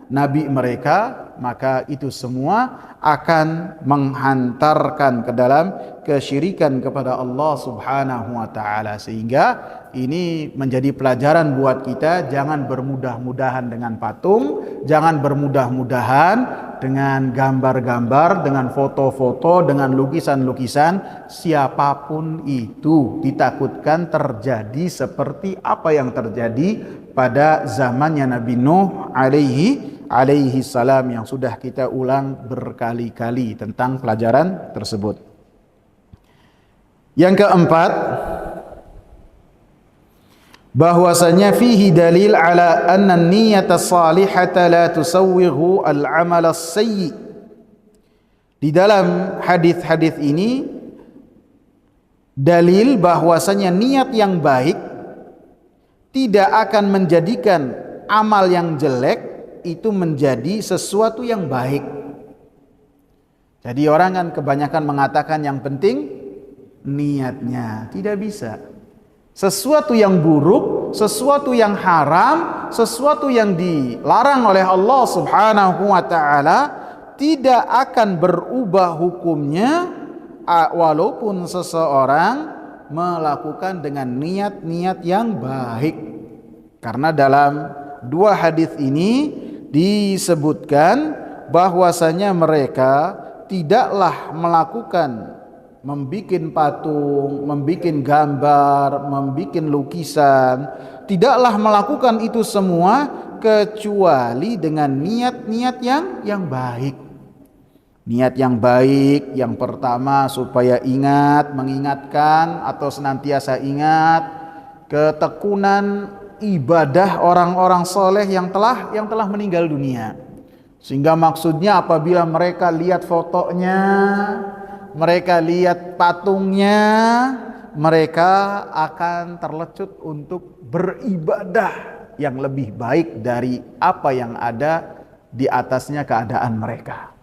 nabi mereka, maka itu semua akan menghantarkan ke dalam kesyirikan kepada Allah Subhanahu wa taala. Sehingga ini menjadi pelajaran buat kita, jangan bermudah-mudahan dengan patung, jangan bermudah-mudahan dengan gambar-gambar, dengan foto-foto, dengan lukisan-lukisan, siapapun itu. Ditakutkan terjadi seperti apa yang terjadi pada zamannya Nabi Nuh alaihi salam, yang sudah kita ulang berkali-kali tentang pelajaran tersebut. Yang keempat, bahwasanya fihi dalil ala anna an-niyyata salihata la tusawwighu al-amal as-sayyi. Di dalam hadis-hadis ini dalil bahwasanya niat yang baik tidak akan menjadikan amal yang jelek itu menjadi sesuatu yang baik. Jadi orang kan kebanyakan mengatakan yang penting niatnya, tidak bisa. Sesuatu yang buruk, sesuatu yang haram, sesuatu yang dilarang oleh Allah Subhanahu wa taala tidak akan berubah hukumnya walaupun seseorang melakukan dengan niat-niat yang baik. Karena dalam dua hadis ini disebutkan bahwasanya mereka tidaklah melakukan membikin patung, membikin gambar, membikin lukisan, tidaklah melakukan itu semua kecuali dengan niat-niat yang baik. Niat yang baik yang pertama supaya mengingatkan atau senantiasa ingat ketekunan ibadah orang-orang soleh yang telah meninggal dunia. Sehingga maksudnya apabila mereka lihat fotonya, mereka lihat patungnya, mereka akan terlecut untuk beribadah yang lebih baik dari apa yang ada di atasnya keadaan mereka.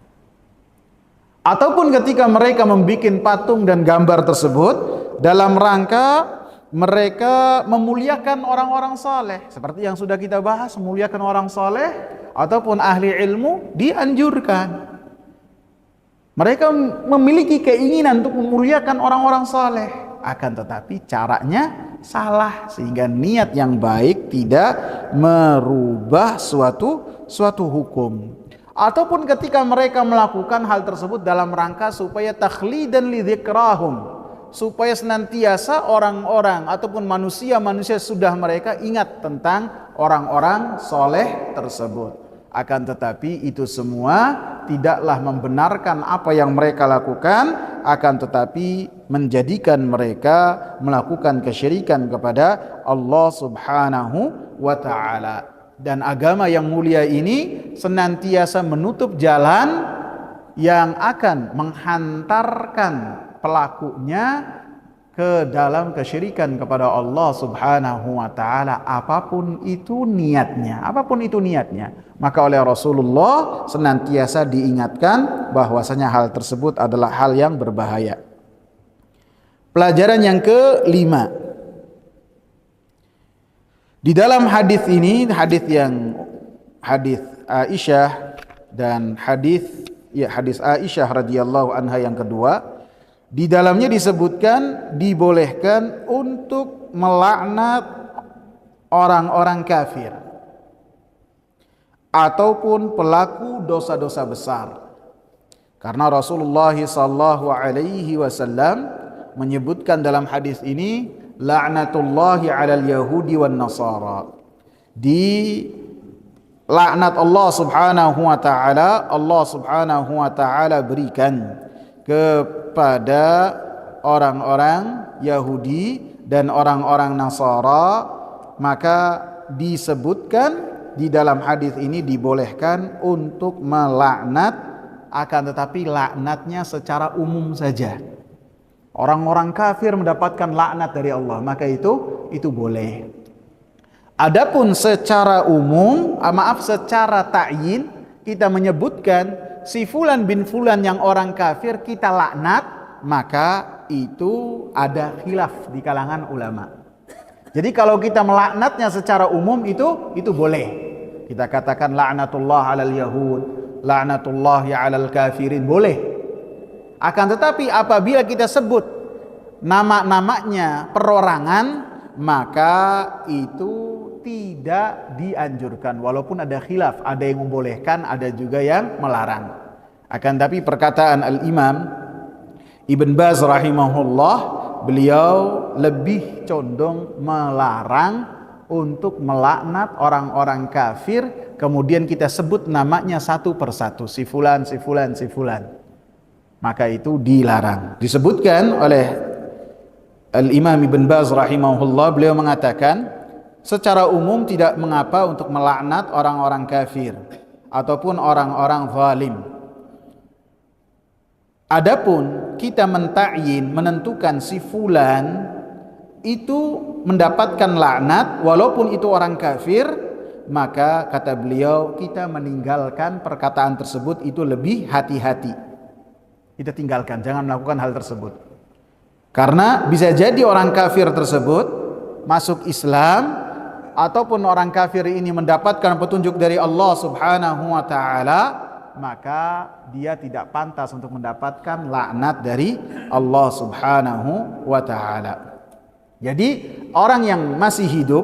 Ataupun ketika mereka membuat patung dan gambar tersebut dalam rangka mereka memuliakan orang-orang saleh, seperti yang sudah kita bahas, memuliakan orang saleh ataupun ahli ilmu dianjurkan. Mereka memiliki keinginan untuk memuliakan orang-orang saleh, akan tetapi caranya salah, sehingga niat yang baik tidak merubah suatu hukum. Ataupun ketika mereka melakukan hal tersebut dalam rangka supaya takhlidan li dzikrahum, supaya senantiasa orang-orang ataupun manusia-manusia sudah mereka ingat tentang orang-orang soleh tersebut. Akan tetapi itu semua tidaklah membenarkan apa yang mereka lakukan, akan tetapi menjadikan mereka melakukan kesyirikan kepada Allah Subhanahu wa ta'ala. Dan agama yang mulia ini senantiasa menutup jalan yang akan menghantarkan pelakunya ke dalam kesyirikan kepada Allah Subhanahu wa ta'ala, apapun itu niatnya. Maka oleh Rasulullah senantiasa diingatkan bahwasanya hal tersebut adalah hal yang berbahaya. Pelajaran yang kelima, di dalam hadis ini, hadis Aisyah dan hadis Aisyah radhiyallahu anha yang kedua, di dalamnya disebutkan dibolehkan untuk melaknat orang-orang kafir ataupun pelaku dosa-dosa besar. Karena Rasulullah sallallahu alaihi wasallam menyebutkan dalam hadis ini, la'natullahi 'alal yahudi wan nasara. Di laknat Allah Subhanahu wa taala, Allah Subhanahu wa taala berikan kepada orang-orang Yahudi dan orang-orang Nasara, maka disebutkan di dalam hadis ini dibolehkan untuk melaknat, akan tetapi laknatnya secara umum saja. Orang-orang kafir mendapatkan laknat dari Allah, maka itu boleh. Adapun secara umum, secara ta'yin, kita menyebutkan si fulan bin fulan yang orang kafir kita laknat, maka itu ada khilaf di kalangan ulama. Jadi kalau kita melaknatnya secara umum itu boleh. Kita katakan la'natullah 'alal yahud, la'natullah 'alal kafirin, boleh. Akan tetapi apabila kita sebut nama-namanya perorangan, maka itu tidak dianjurkan, walaupun ada khilaf, ada yang membolehkan, ada juga yang melarang. Akan tapi perkataan Al-Imam Ibn Baz rahimahullah, beliau lebih condong melarang untuk melaknat orang-orang kafir, kemudian kita sebut namanya satu persatu, si fulan, si fulan, si fulan. Maka itu dilarang. Disebutkan oleh Al-Imam Ibn Baz rahimahullah, beliau mengatakan, secara umum tidak mengapa untuk melaknat orang-orang kafir ataupun orang-orang zalim. Adapun kita mentakyin, menentukan si fulan itu mendapatkan laknat walaupun itu orang kafir, maka kata beliau kita meninggalkan perkataan tersebut, itu lebih hati-hati. Kita tinggalkan, jangan melakukan hal tersebut. Karena bisa jadi orang kafir tersebut masuk Islam, ataupun orang kafir ini mendapatkan petunjuk dari Allah Subhanahu wa taala, maka dia tidak pantas untuk mendapatkan laknat dari Allah Subhanahu wa taala. Jadi orang yang masih hidup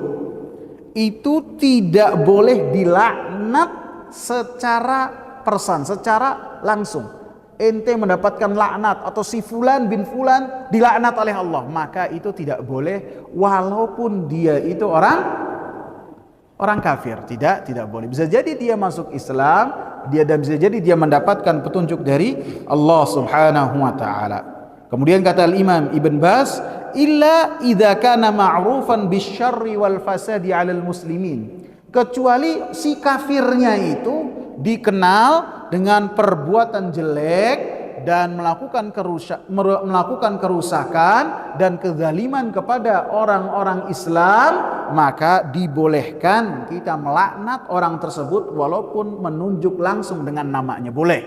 itu tidak boleh dilaknat secara person, secara langsung. Ente mendapatkan laknat atau si fulan bin fulan dilaknat oleh Allah, maka itu tidak boleh walaupun dia itu orang kafir, tidak boleh. Bisa jadi dia masuk Islam, dan bisa jadi dia mendapatkan petunjuk dari Allah Subhanahu wa taala. Kemudian kata Al-Imam Ibn Baz, illa idza kana ma'rufan bisyarri wal fasadi 'alal muslimin. Kecuali si kafirnya itu dikenal dengan perbuatan jelek dan melakukan kerusakan dan kezaliman kepada orang-orang Islam, maka dibolehkan kita melaknat orang tersebut walaupun menunjuk langsung dengan namanya, boleh.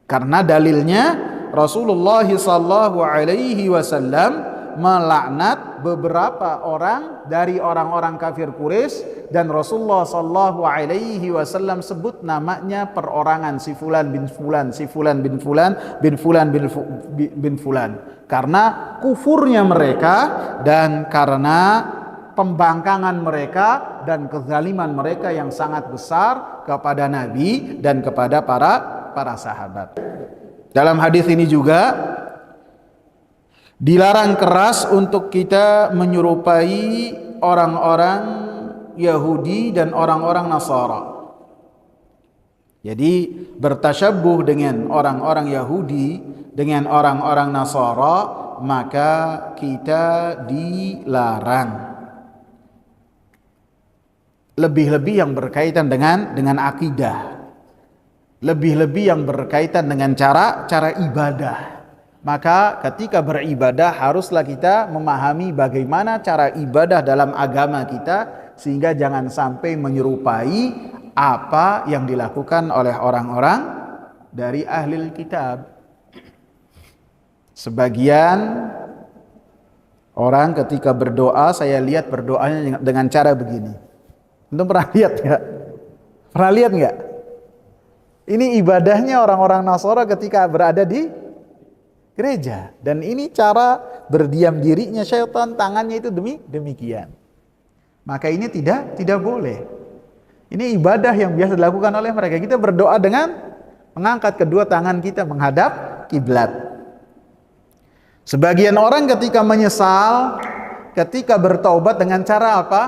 Karena dalilnya Rasulullah sallallahu alaihi wasallam melaknat beberapa orang dari orang-orang kafir Quraisy, dan Rasulullah sallallahu alaihi wasallam sebut namanya perorangan, si fulan bin fulan, si fulan bin fulan, bin fulan bin fulan, karena kufurnya mereka dan karena pembangkangan mereka dan kezaliman mereka yang sangat besar kepada Nabi dan kepada para sahabat. Dalam hadis ini juga dilarang keras untuk kita menyerupai orang-orang Yahudi dan orang-orang Nasara. Jadi bertasyabbuh dengan orang-orang Yahudi, dengan orang-orang Nasara, maka kita dilarang. Lebih-lebih yang berkaitan dengan akidah, lebih-lebih yang berkaitan dengan cara ibadah. Maka ketika beribadah haruslah kita memahami bagaimana cara ibadah dalam agama kita, sehingga jangan sampai menyerupai apa yang dilakukan oleh orang-orang dari ahlul kitab. Sebagian orang ketika berdoa, saya lihat berdoanya dengan cara begini. Anda pernah lihat nggak? Pernah lihat nggak? Ini ibadahnya orang-orang Nasara ketika berada di gereja, dan ini cara berdiam dirinya syaitan, tangannya itu demikian. Maka ini tidak boleh. Ini ibadah yang biasa dilakukan oleh mereka. Kita berdoa dengan Mengangkat kedua tangan kita menghadap kiblat. Sebagian orang ketika menyesal, ketika bertaubat dengan cara apa?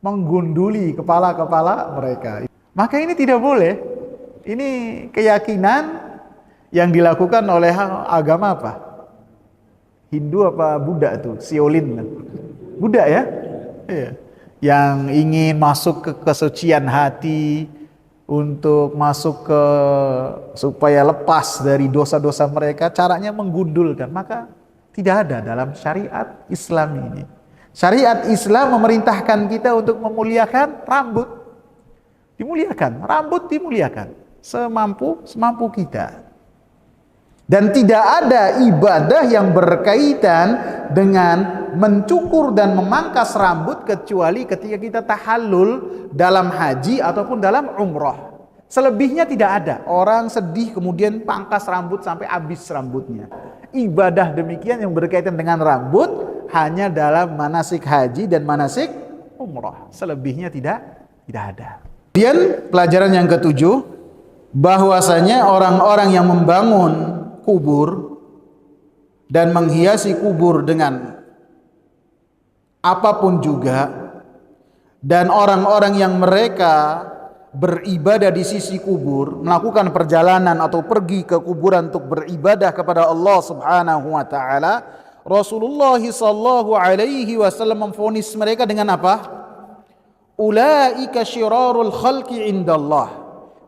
Menggunduli kepala-kepala mereka. Maka ini tidak boleh. Ini keyakinan yang dilakukan oleh agama apa? Hindu apa Buddha itu? Shaolin. Buddha ya? Iya. Yang ingin masuk ke kesucian hati, untuk masuk ke supaya lepas dari dosa-dosa mereka, caranya menggundulkan. Maka tidak ada dalam syariat Islam ini. Syariat Islam memerintahkan kita untuk memuliakan rambut. Dimuliakan, rambut dimuliakan semampu kita. Dan tidak ada ibadah yang berkaitan dengan mencukur dan memangkas rambut kecuali ketika kita tahallul dalam haji ataupun dalam umrah. Selebihnya tidak ada. Orang sedih kemudian pangkas rambut sampai habis rambutnya. Ibadah demikian yang berkaitan dengan rambut hanya dalam manasik haji dan manasik umrah. Selebihnya tidak ada. Kemudian pelajaran yang ketujuh, bahwasanya orang-orang yang membangun kubur dan menghiasi kubur dengan apapun juga, dan orang-orang yang mereka beribadah di sisi kubur, melakukan perjalanan atau pergi ke kuburan untuk beribadah kepada Allah Subhanahu wa taala, Rasulullah sallallahu alaihi wasallam memvonis mereka dengan apa? Ulaika syirarul khalqi indallah.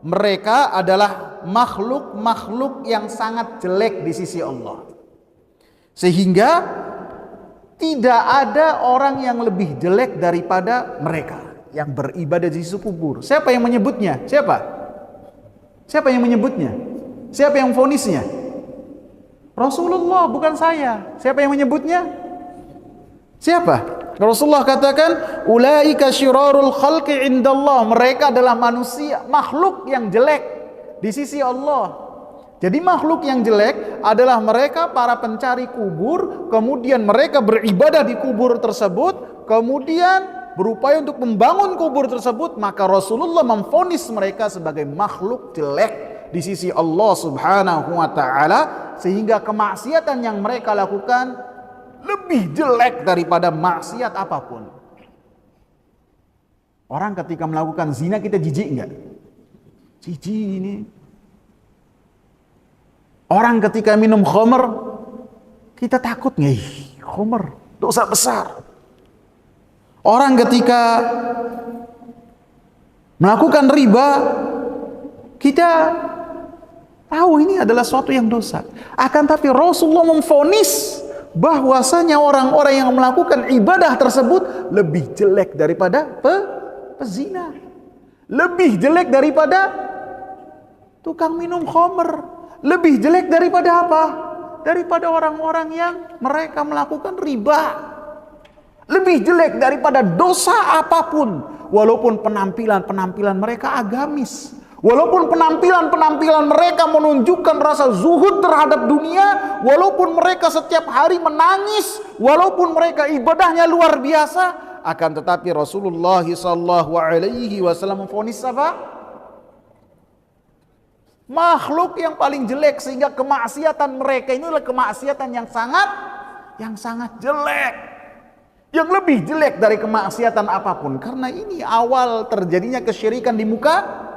Mereka adalah makhluk-makhluk yang sangat jelek di sisi Allah. Sehingga tidak ada orang yang lebih jelek daripada mereka yang beribadah di sisi kubur. Siapa yang menyebutnya? Siapa? Siapa yang menyebutnya? Siapa yang vonisnya? Rasulullah, bukan saya. Siapa yang menyebutnya? Siapa? Rasulullah katakan, ulaika syirarul khalqi indallah. Mereka adalah manusia, makhluk yang jelek di sisi Allah. Jadi makhluk yang jelek adalah mereka para pencari kubur, kemudian mereka beribadah di kubur tersebut, kemudian berupaya untuk membangun kubur tersebut, maka Rasulullah memvonis mereka sebagai makhluk jelek di sisi Allah Subhanahu wa taala, sehingga kemaksiatan yang mereka lakukan lebih jelek daripada maksiat apapun. Orang ketika melakukan zina kita jijik enggak? Jijik ini. Orang ketika minum khamr kita takut enggak? Khamr dosa besar. Orang ketika melakukan riba kita tahu ini adalah suatu yang dosa. Akan tapi Rasulullah memvonis bahwasanya orang-orang yang melakukan ibadah tersebut lebih jelek daripada pezina, lebih jelek daripada tukang minum khamr, lebih jelek daripada apa? Daripada orang-orang yang mereka melakukan riba, lebih jelek daripada dosa apapun, walaupun penampilan mereka agamis. Walaupun penampilan mereka menunjukkan rasa zuhud terhadap dunia, walaupun mereka setiap hari menangis, walaupun mereka ibadahnya luar biasa, akan tetapi Rasulullah sallallahu alaihi wasallam memvonis apa? Makhluk yang paling jelek, sehingga kemaksiatan mereka ini adalah kemaksiatan yang sangat jelek. Yang lebih jelek dari kemaksiatan apapun, karena ini awal terjadinya kesyirikan di muka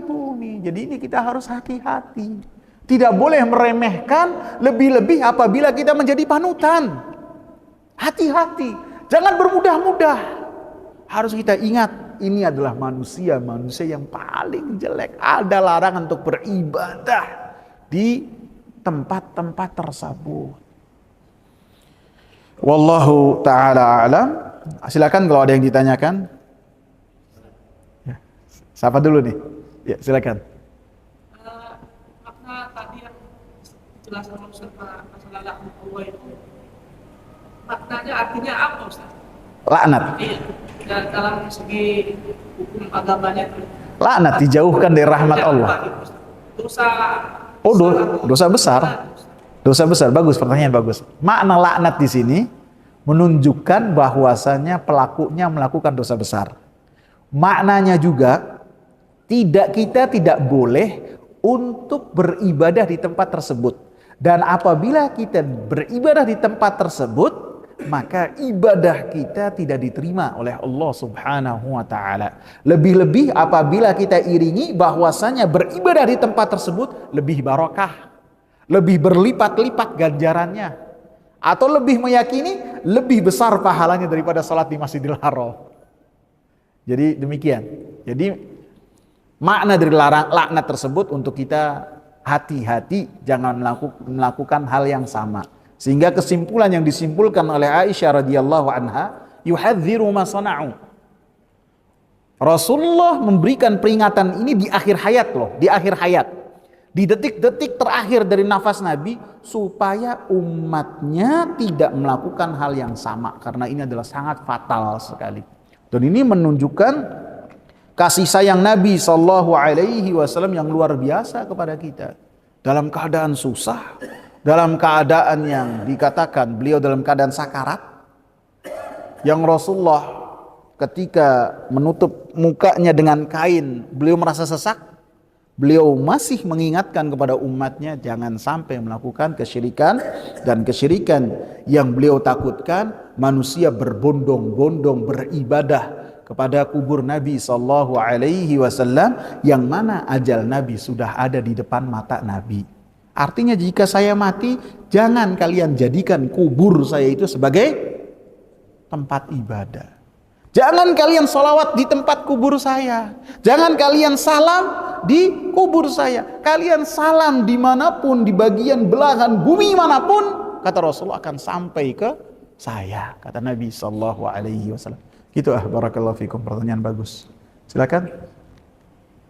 bumi. Jadi ini kita harus hati-hati. Tidak boleh meremehkan, lebih-lebih apabila kita menjadi panutan. Hati-hati, jangan bermudah-mudah. Harus kita ingat, ini adalah manusia yang paling jelek. Ada larangan untuk beribadah di tempat-tempat tersebut. Wallahu ta'ala a'lam. Silakan kalau ada yang ditanyakan. Siapa dulu nih? Ya, silakan. Makna tadi yang dijelaskan Ustaz masalah laknat Allah itu, maknanya artinya apa Ustaz? Laknat. Iya. Dan dalam segi hukum agamanya itu. Laknat dijauhkan dari rahmat Allah. Dosa. Oh, dosa besar. Dosa besar. Bagus, pertanyaan bagus. Makna laknat di sini menunjukkan bahwasanya pelakunya melakukan dosa besar. Maknanya juga Kita tidak boleh untuk beribadah di tempat tersebut. Dan apabila kita beribadah di tempat tersebut, maka ibadah kita tidak diterima oleh Allah Subhanahu wa taala. Lebih-lebih apabila kita iringi bahwasanya beribadah di tempat tersebut lebih barokah, lebih berlipat-lipat ganjarannya, atau lebih meyakini lebih besar pahalanya daripada salat di Masjidil Haram. Jadi demikian. Jadi makna dari laknat tersebut untuk kita hati-hati jangan melakukan hal yang sama. Sehingga kesimpulan yang disimpulkan oleh Aisyah radhiyallahu anha, yuhadziru ma sana'u. Rasulullah memberikan peringatan ini di akhir hayat loh, di akhir hayat. Di detik-detik terakhir dari nafas Nabi supaya umatnya tidak melakukan hal yang sama karena ini adalah sangat fatal sekali. Dan ini menunjukkan kasih sayang Nabi SAW yang luar biasa kepada kita. Dalam keadaan susah, dalam keadaan yang dikatakan beliau dalam keadaan sakarat, yang Rasulullah ketika menutup mukanya dengan kain, beliau merasa sesak, beliau masih mengingatkan kepada umatnya jangan sampai melakukan kesyirikan, dan kesyirikan yang beliau takutkan manusia berbondong-bondong beribadah kepada kubur Nabi SAW yang mana ajal Nabi sudah ada di depan mata Nabi. Artinya jika saya mati, jangan kalian jadikan kubur saya itu sebagai tempat ibadah. Jangan kalian sholawat di tempat kubur saya. Jangan kalian salam di kubur saya. Kalian salam dimanapun, di bagian belahan bumi manapun, kata Rasulullah akan sampai ke saya, kata Nabi SAW. Gitu barakallahu fikum, pertanyaan bagus. Silakan.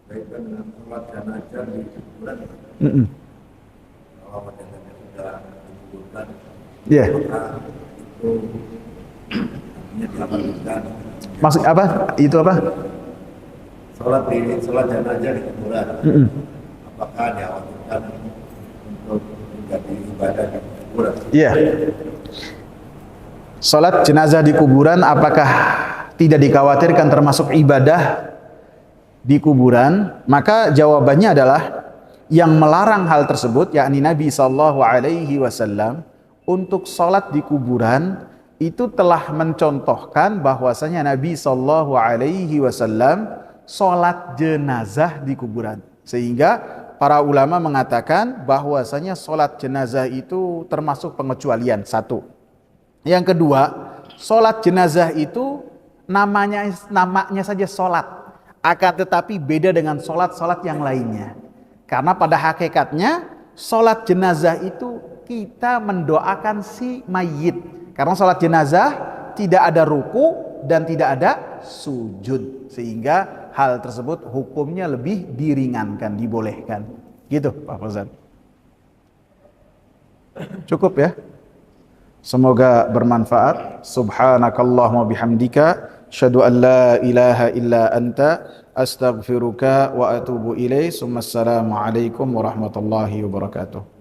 Kaitan dengan sholat jenazah di kuburan. Kalau jenazahnya sudah dikuburkan, Iya. maka itu artinya dilakukan. Maksud apa? Itu apa? Sholat jenazah di kuburan. Apakah diawajibkan untuk menjadi ibadah di kuburan? Iya. Salat jenazah di kuburan apakah tidak dikhawatirkan termasuk ibadah di kuburan? Maka jawabannya adalah yang melarang hal tersebut yakni Nabi SAW untuk salat di kuburan itu telah mencontohkan bahwasanya Nabi SAW salat jenazah di kuburan, sehingga para ulama mengatakan bahwasanya salat jenazah itu termasuk pengecualian. Satu. Yang kedua, sholat jenazah itu namanya saja sholat, akan tetapi beda dengan sholat yang lainnya. Karena pada hakikatnya sholat jenazah itu kita mendoakan si mayit. Karena sholat jenazah tidak ada ruku dan tidak ada sujud, sehingga hal tersebut hukumnya lebih diringankan, dibolehkan. Gitu Pak Fauzan. Cukup ya? Semoga bermanfaat. Subhanakallahumma bihamdika asyhadu an la ilaha illa anta astaghfiruka wa atubu ilaik. Assalamualaikum warahmatullahi wabarakatuh.